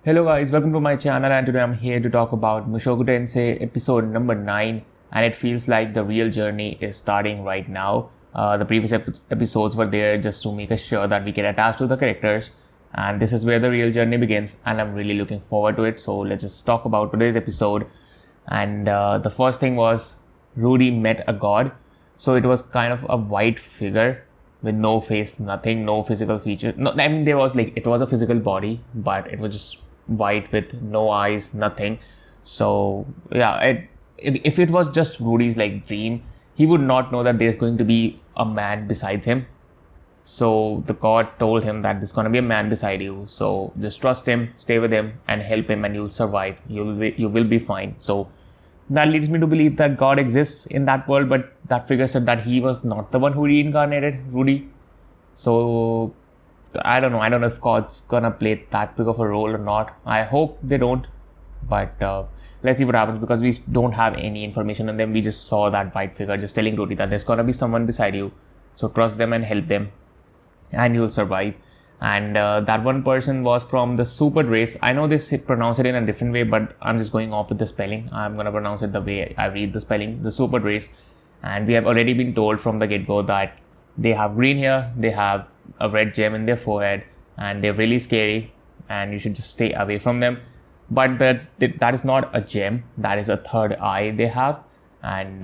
Hello guys, welcome to my channel and today I'm here to talk about Mushoku Tensei episode number 9 and it feels like the real journey is starting right now. The previous episodes were there just to make us sure that we get attached to the characters and this is where the real journey begins and I'm really looking forward to it. So let's just talk about today's episode. And the first thing was Rudy met a god. So it was kind of a white figure with no face, nothing, no physical feature. No, I mean there was it was a physical body, but it was just white with no eyes, nothing. So yeah, if it was just Rudy's dream, he would not know that there's going to be a man besides him. So the god told him that there's gonna be a man beside you. So just trust him, stay with him, and help him, and you'll survive. You will be fine. So that leads me to believe that God exists in that world, but that figure said that he was not the one who reincarnated Rudy. So I don't know if God's gonna play that big of a role or not. I hope they don't, but let's see what happens because we don't have any information on them. We just saw that white figure just telling Rudy that there's gonna be someone beside you, so trust them and help them, and you'll survive. And that one person was from the super race. I know they pronounce it in a different way, but I'm just going off with the spelling. I'm gonna pronounce it the way I read the spelling, the super race. And we have already been told from the get-go that they have green hair, they have a red gem in their forehead, and they're really scary, and you should just stay away from them. But that is not a gem, that is a third eye they have. And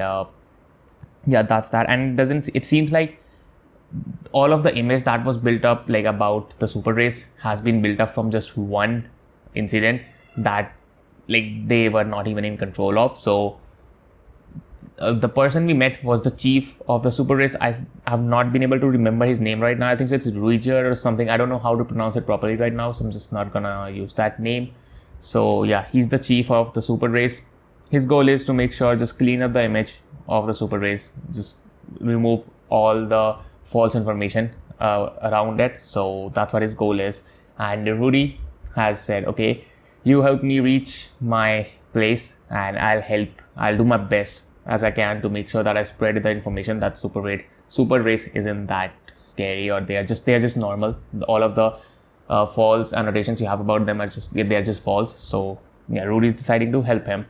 yeah, that's that. And it seems like all of the image that was built up about the super race has been built up from just one incident that they were not even in control of. So the person we met was the chief of the super race. I have not been able to remember his name right now. I think it's Ruiger or something. I don't know how to pronounce it properly right now, so I'm just not gonna use that name. So yeah, he's the chief of the super race. His goal is to make sure just clean up the image of the super race, just remove all the false information around it. So that's what his goal is. And Rudy has said, okay, you help me reach my place and I'll do my best as I can to make sure that I spread the information that super race isn't that scary, or they're just normal. All of the false annotations you have about them they're just false. So yeah, Rudy's deciding to help him.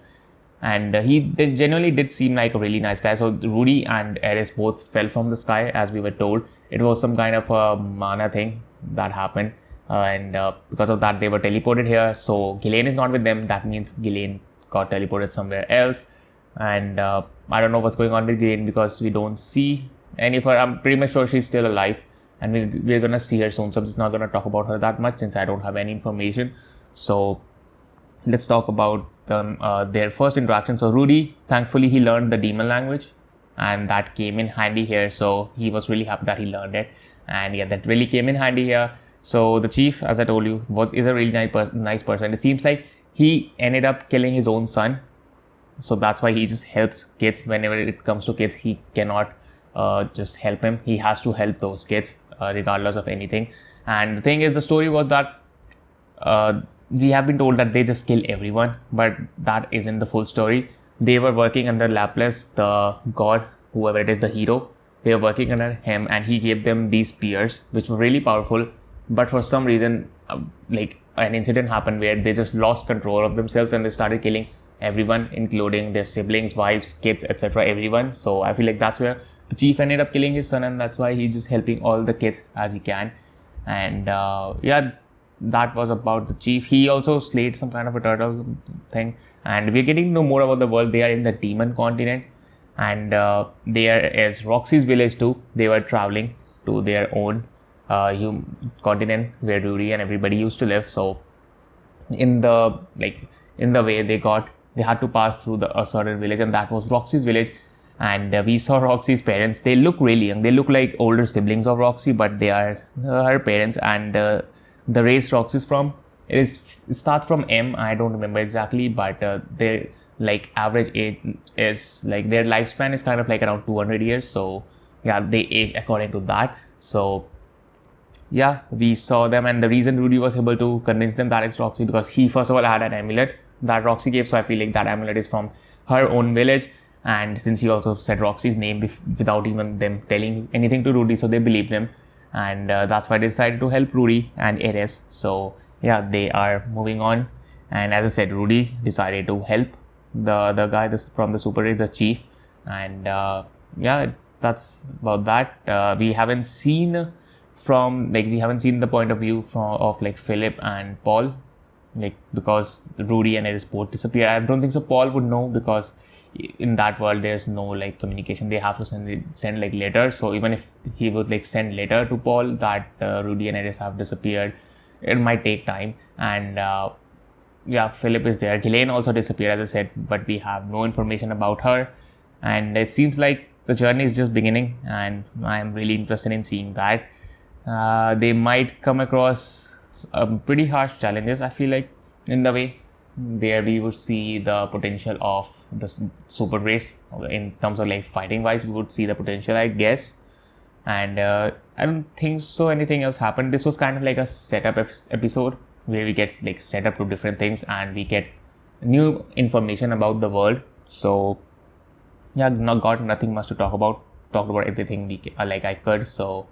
And he genuinely did seem like a really nice guy. So Rudy and Eris both fell from the sky, as we were told. It was some kind of a mana thing that happened. And because of that, they were teleported here. So Ghislaine is not with them. That means Ghislaine got teleported somewhere else. And I don't know what's going on with Ghislaine because we don't see any of her. I'm pretty much sure she's still alive. And we're going to see her soon. So I'm just not going to talk about her that much since I don't have any information. So let's talk about their first interaction. So Rudy, thankfully, he learned the demon language, and that came in handy here. So he was really happy that he learned it, and yeah, that really came in handy here. So the chief, as I told you, is a really nice person. It seems like he ended up killing his own son, so that's why he just helps kids. Whenever it comes to kids, he cannot just help him. He has to help those kids regardless of anything. And the thing is, the story was that we have been told that they just kill everyone, but that isn't the full story. They were working under Laplace, the god, whoever it is, the hero. They were working under him, and he gave them these spears, which were really powerful. But for some reason, an incident happened where they just lost control of themselves and they started killing everyone, including their siblings, wives, kids, etc. Everyone. So I feel like that's where the chief ended up killing his son, and that's why he's just helping all the kids as he can. And yeah, that was about the chief. He also slayed some kind of a turtle thing, and we're getting to know more about the world. They are in the demon continent, and there is Roxy's village too. They were traveling to their own continent where Rudy and everybody used to live. So in the way they had to pass through a certain village, and that was Roxy's village. And we saw Roxy's parents. They look really young. They look like older siblings of Roxy, but they are her parents. And the race Roxy's from, it starts from M. I don't remember exactly, but their average age is their lifespan is kind of around 200 years. So yeah, they age according to that. So yeah, we saw them, and the reason Rudy was able to convince them that it's Roxy because he first of all had an amulet that Roxy gave. So I feel like that amulet is from her own village. And since he also said Roxy's name without even them telling anything to Rudy, so they believed him. And that's why they decided to help Rudy and Eris. So yeah, they are moving on. And as I said, Rudy decided to help the guy from the Super Race, the chief. And yeah, that's about that. We haven't seen we haven't seen the point of view of like Philip and Paul, like because Rudy and Eris both disappeared. I don't think so Paul would know, because in that world there's no like communication. They have to send like letters. So even if he would like send letter to Paul that Rudy and Eris have disappeared, it might take time. And yeah, Philip is there. Ghislaine also disappeared, as I said, but we have no information about her. And it seems like the journey is just beginning, and I'm really interested in seeing that. They might come across pretty harsh challenges, I feel like, in the way, where we would see the potential of the super race in terms of like fighting wise. We would see the potential, I guess. And I don't think so anything else happened. This was kind of like a setup episode where we get like set up to different things and we get new information about the world. So yeah, got nothing much to talk about. Talked about everything like I could. So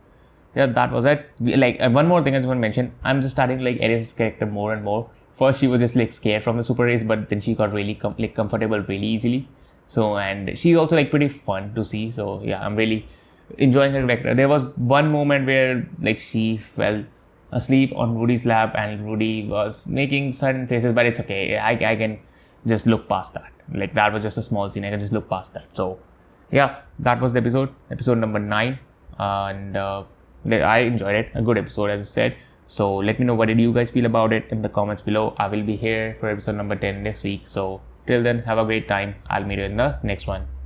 yeah, that was it. One more thing I just want to mention. I'm just starting like Eris' character more and more. First, she was just like scared from the super race, but then she got really comfortable really easily. So, and she's also like pretty fun to see. So yeah, I'm really enjoying her character. There was one moment where like she fell asleep on Rudy's lap and Rudy was making certain faces, but it's okay. I can just look past that. Like that was just a small scene. I can just look past that. So yeah, that was the episode number 9. And I enjoyed it. A good episode, as I said. So let me know what did you guys feel about it in the comments below. I will be here for episode number 10 next week. So till then, have a great time. I'll meet you in the next one.